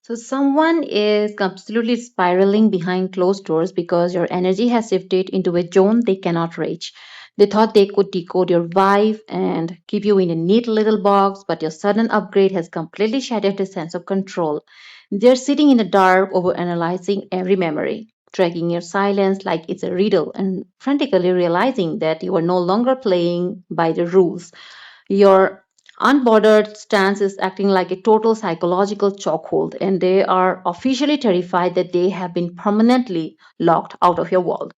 So someone is absolutely spiraling behind closed doors because your energy has shifted into a zone they cannot reach. They thought they could decode your vibe and keep you in a neat little box, but your sudden upgrade has completely shattered the sense of control. They're sitting in the dark, overanalyzing every memory, tracking your silence like it's a riddle, and frantically realizing that you are no longer playing by the rules. Your unbordered stance is acting like a total psychological chokehold, and they are officially terrified that they have been permanently locked out of your world.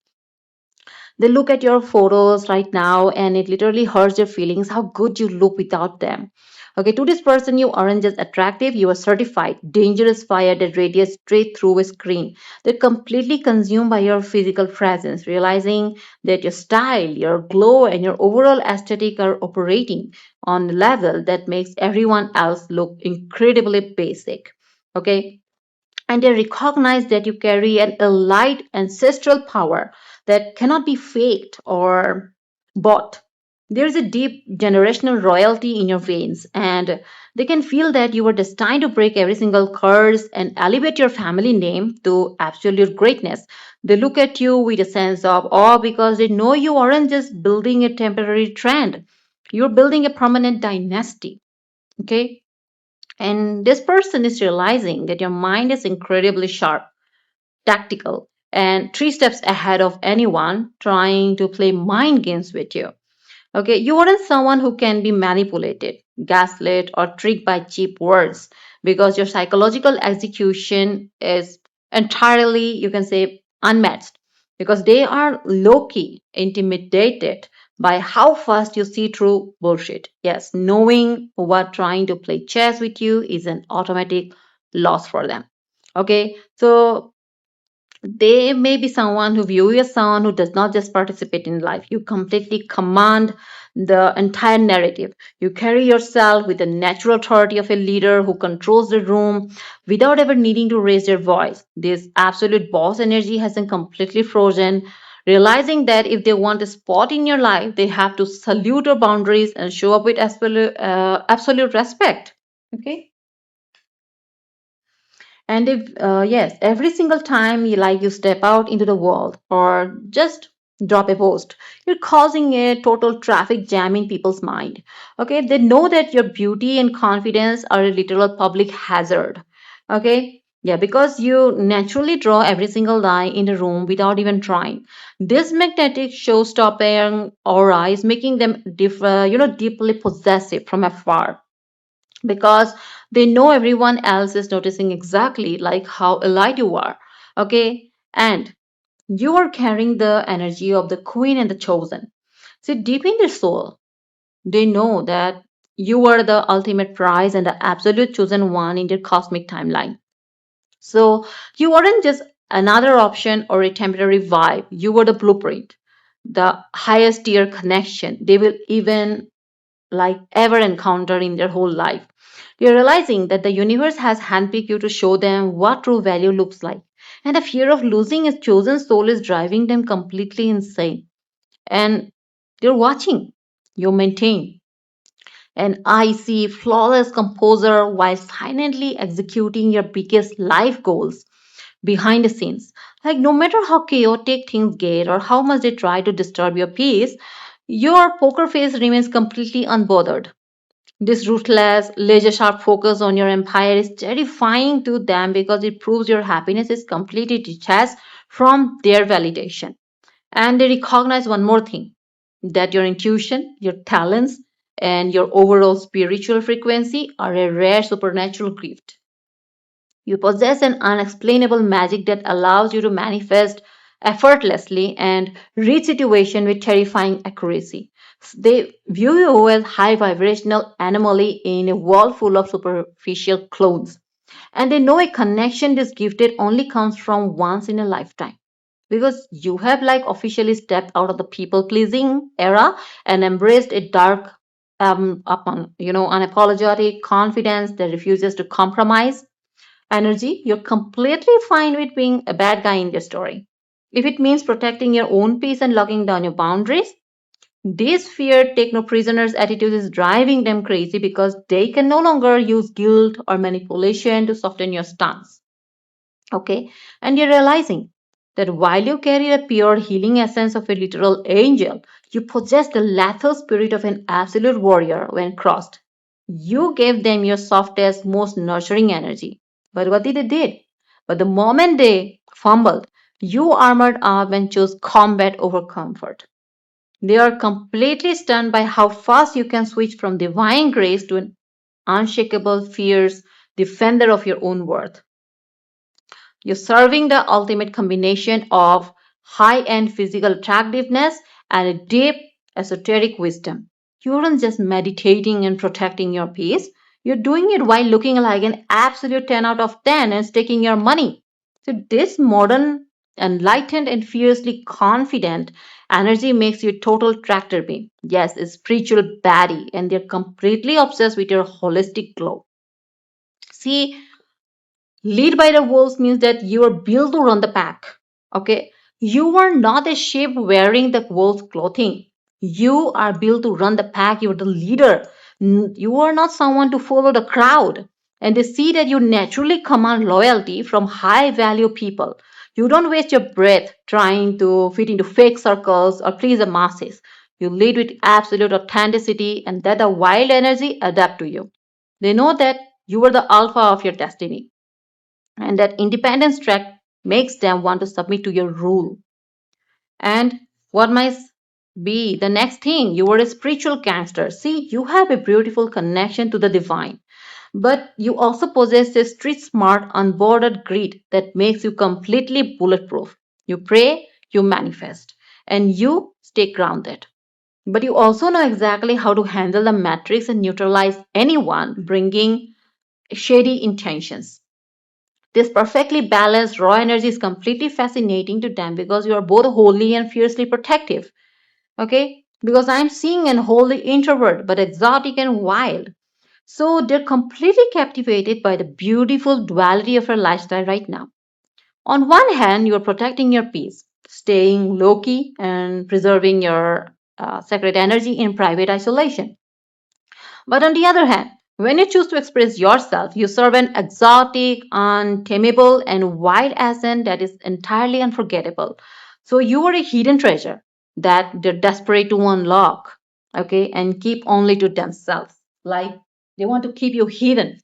They look at your photos right now and it literally hurts their feelings how good you look without them. Okay, to this person, you aren't just attractive, you are certified dangerous fire that radiates straight through a screen. They're completely consumed by your physical presence, realizing that your style, your glow, and your overall aesthetic are operating on a level that makes everyone else look incredibly basic. Okay, and they recognize that you carry an elite ancestral power that cannot be faked or bought. There is a deep generational royalty in your veins, and they can feel that you are destined to break every single curse and elevate your family name to absolute greatness. They look at you with a sense of awe because they know you aren't just building a temporary trend, you're building a permanent dynasty. Okay, and this person is realizing that your mind is incredibly sharp, tactical, and three steps ahead of anyone trying to play mind games with you. Okay, you aren't someone who can be manipulated, gaslit, or tricked by cheap words because your psychological execution is entirely, you can say, unmatched because they are low key intimidated by how fast you see through bullshit. Yes, knowing what trying to play chess with you is an automatic loss for them. Okay, so they may be someone who view you as someone who does not just participate in life. You completely command the entire narrative. You carry yourself with the natural authority of a leader who controls the room without ever needing to raise their voice. This absolute boss energy hasn't completely frozen, realizing that if they want a spot in your life, they have to salute your boundaries and show up with absolute respect. Okay. And if yes, every single time you step out into the world or just drop a post, you're causing a total traffic jam in people's mind. Okay, they know that your beauty and confidence are a literal public hazard. Okay. Yeah, because you naturally draw every single eye in the room without even trying. This magnetic show-stopping aura is making them deeply possessive from afar because they know everyone else is noticing exactly like how allied you are. Okay, and you are carrying the energy of the queen and the chosen. See, deep in their soul they know that you are the ultimate prize and the absolute chosen one in their cosmic timeline. So you weren't just another option or a temporary vibe, you were the blueprint, the highest tier connection they will even like ever encounter in their whole life. You're realizing that the universe has handpicked you to show them what true value looks like. And the fear of losing a chosen soul is driving them completely insane. And they're watching you maintain an icy, flawless composer while silently executing your biggest life goals behind the scenes. Like, no matter how chaotic things get or how much they try to disturb your peace, your poker face remains completely unbothered. This ruthless, laser sharp focus on your empire is terrifying to them because it proves your happiness is completely detached from their validation. And they recognize one more thing, that your intuition, your talents, and your overall spiritual frequency are a rare supernatural gift. You possess an unexplainable magic that allows you to manifest effortlessly and read situation with terrifying accuracy. They view you as high vibrational anomaly in a world full of superficial clones. And they know a connection this gifted only comes from once in a lifetime. Because you have like officially stepped out of the people pleasing era and embraced a dark unapologetic confidence that refuses to compromise energy, you're completely fine with being a bad guy in your story. If it means protecting your own peace and locking down your boundaries, This fear take no prisoners attitude is driving them crazy because they can no longer use guilt or manipulation to soften your stance. Okay, and you're realizing that while you carry the pure healing essence of a literal angel, you possess the lethal spirit of an absolute warrior when crossed. You gave them your softest, most nurturing energy. But what did they did? But the moment they fumbled, you armored up and chose combat over comfort. They are completely stunned by how fast you can switch from divine grace to an unshakable, fierce defender of your own worth. You're serving the ultimate combination of high end physical attractiveness and a deep esoteric wisdom. You aren't just meditating and protecting your peace, you're doing it while looking like an absolute 10 out of 10 and staking your money. So, this modern, enlightened, and fiercely confident energy makes you a total tractor beam. Yes, a spiritual baddie, and they're completely obsessed with your holistic glow. See, lead by the wolves means that you are built to run the pack. Okay. You are not a sheep wearing the wolf's clothing. You are built to run the pack. You're the leader. You are not someone to follow the crowd. And they see that you naturally command loyalty from high value people. You don't waste your breath trying to fit into fake circles or please the masses. You lead with absolute authenticity and that the wild energy adapt to you. They know that you are the alpha of your destiny and that independence track makes them want to submit to your rule. And what might be the next thing? You are a spiritual gangster. See, you have a beautiful connection to the divine, but you also possess a street smart, unbordered grit that makes you completely bulletproof. You pray, you manifest, and you stay grounded. But you also know exactly how to handle the matrix and neutralize anyone bringing shady intentions. This perfectly balanced raw energy is completely fascinating to them because you are both holy and fiercely protective. Okay? Because I'm seeing an holy introvert but exotic and wild. So they're completely captivated by the beautiful duality of your lifestyle right now. On one hand, you are protecting your peace, staying low key and preserving your sacred energy in private isolation. But on the other hand, when you choose to express yourself, you serve an exotic, untamable, and wild accent that is entirely unforgettable. So you are a hidden treasure that they're desperate to unlock, okay, and keep only to themselves. Like they want to keep you hidden.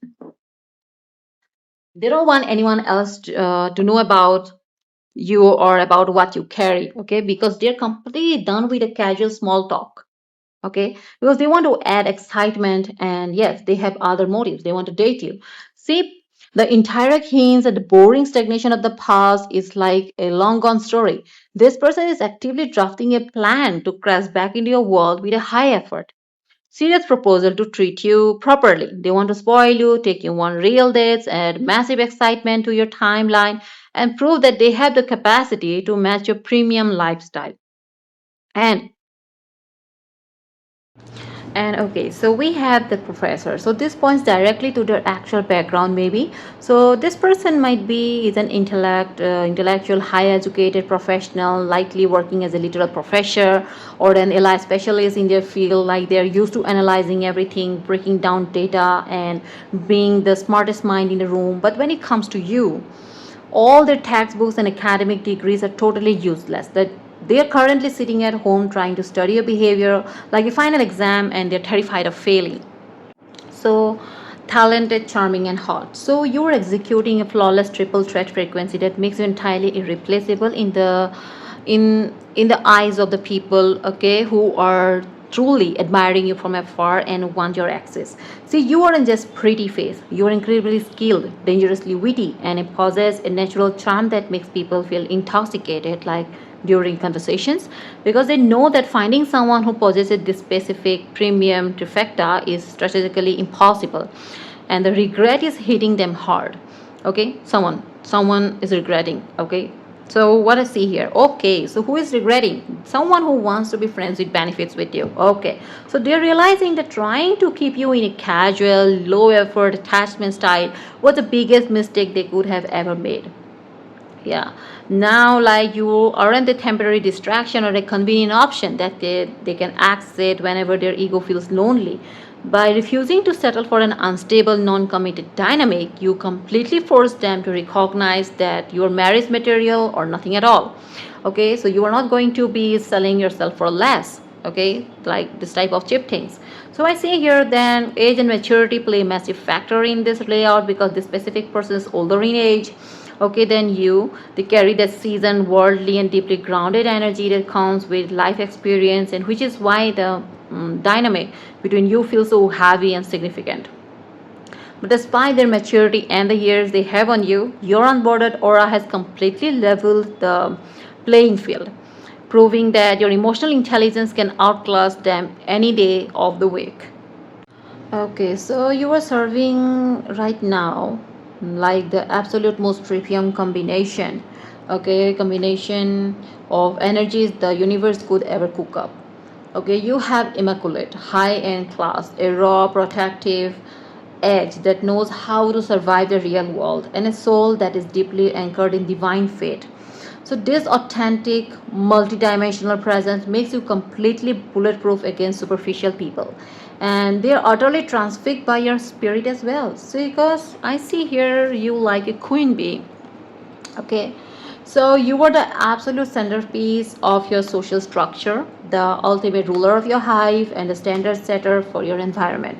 They don't want anyone else to know about you or about what you carry, okay, because they're completely done with the casual small talk. Okay, because they want to add excitement, and yes, they have other motives. They want to date you. See, the indirect hints and the boring stagnation of the past is like a long gone story. This person is actively drafting a plan to crash back into your world with a high effort serious proposal to treat you properly. They want to spoil you, take you on real dates, add massive excitement to your timeline, and prove that they have the capacity to match your premium lifestyle. And And okay, so we have the professor. So this points directly to their actual background, maybe. So this person might be is an intellectual, high educated professional, likely working as a literal professor or an AI specialist in their field. Like they're used to analyzing everything, breaking down data, and being the smartest mind in the room. But when it comes to you, all their textbooks and academic degrees are totally useless. That they are currently sitting at home trying to study a behavior like a final exam and they're terrified of failing. So talented, charming, and hot. So you're executing a flawless triple threat frequency that makes you entirely irreplaceable in the eyes of the people, okay, who are truly admiring you from afar and want your access. See, you aren't just pretty face. You are incredibly skilled, dangerously witty, and possess a natural charm that makes people feel intoxicated, like during conversations, because they know that finding someone who possesses this specific premium trifecta is strategically impossible, and the regret is hitting them hard. Okay, someone is regretting. Okay, so what I see here, okay, so who is regretting? Someone who wants to be friends with benefits with you. Okay, so they're realizing that trying to keep you in a casual, low effort attachment style was the biggest mistake they could have ever made. Yeah. Now, like, you aren't a temporary distraction or a convenient option that they can access whenever their ego feels lonely. By refusing to settle for an unstable, non committed dynamic, you completely force them to recognize that you are marriage material or nothing at all. Okay, so you are not going to be selling yourself for less. Okay, like this type of cheap things. So I see here then age and maturity play a massive factor in this layout because the specific person is older in age, okay, than you. They carry that seasoned, worldly, and deeply grounded energy that comes with life experience, and which is why the dynamic between you feels so heavy and significant. But despite their maturity and the years they have on you, your unboarded aura has completely leveled the playing field, proving that your emotional intelligence can outclass them any day of the week. Okay, so you are serving right now like the absolute most trivium combination. Okay, combination of energies the universe could ever cook up. Okay, you have immaculate, high-end class, a raw, protective edge that knows how to survive the real world, and a soul that is deeply anchored in divine fate. So this authentic, multidimensional presence makes you completely bulletproof against superficial people. And they're utterly transfixed by your spirit as well. So because I see here you like a queen bee. Okay, so you were the absolute centerpiece of your social structure, the ultimate ruler of your hive, and the standard setter for your environment.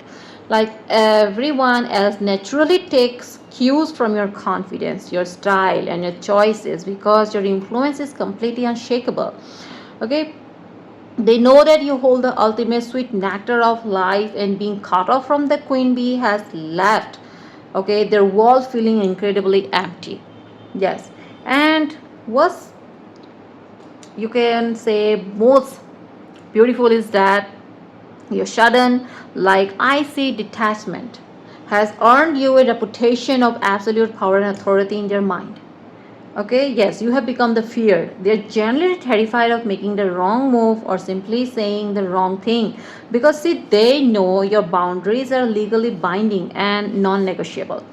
Like everyone else naturally takes cues from your confidence, your style, and your choices because your influence is completely unshakable. Okay, they know that you hold the ultimate sweet nectar of life, and being cut off from the queen bee has left, okay, their walls feeling incredibly empty. Yes, and what's you can say most beautiful is that your sudden, like icy detachment has earned you a reputation of absolute power and authority in their mind. Okay, yes, you have become the fear. They're generally terrified of making the wrong move or simply saying the wrong thing because, see, they know your boundaries are legally binding and non negotiable.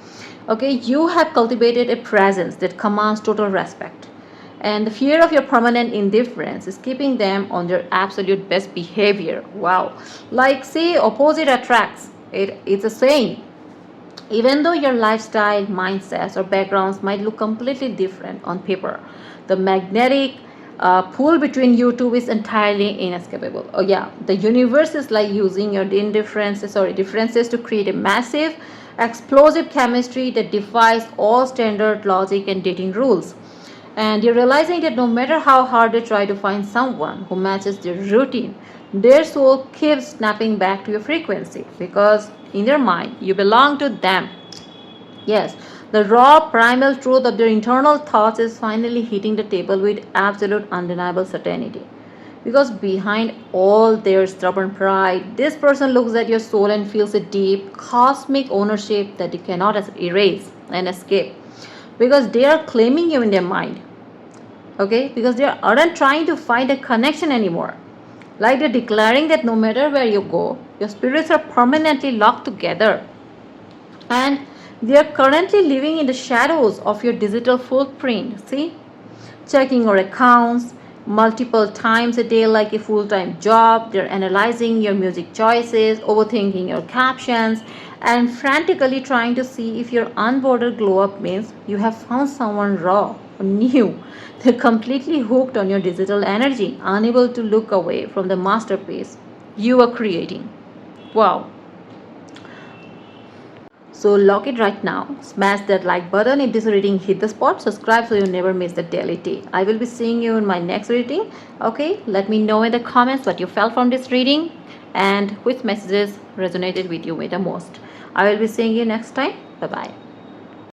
Okay, you have cultivated a presence that commands total respect. And the fear of your permanent indifference is keeping them on their absolute best behavior. Wow. Like, see, opposite attracts. It's a saying. Even though your lifestyle, mindsets, or backgrounds might look completely different on paper, the magnetic pull between you two is entirely inescapable. Oh yeah, the universe is like using your differences to create a massive, explosive chemistry that defies all standard logic and dating rules. And you're realizing that no matter how hard they try to find someone who matches their routine, their soul keeps snapping back to your frequency because in their mind you belong to them. Yes, the raw primal truth of their internal thoughts is finally hitting the table with absolute undeniable certainty. Because behind all their stubborn pride, this person looks at your soul and feels a deep, cosmic ownership that they cannot erase and escape. Because they are claiming you in their mind, okay, because they aren't trying to find a connection anymore, like they're declaring that no matter where you go your spirits are permanently locked together, and they are currently living in the shadows of your digital footprint. See, checking your accounts multiple times a day like a full-time job. They're analyzing your music choices, overthinking your captions, and frantically trying to see if your unbordered glow up means you have found someone raw or new. They're completely hooked on your digital energy, unable to look away from the masterpiece you are creating. Wow. So lock it right now. Smash that like button if this reading hit the spot. Subscribe so you never miss the daily tea. I will be seeing you in my next reading. Okay, let me know in the comments what you felt from this reading and which messages resonated with you the most. I will be seeing you next time. Bye bye.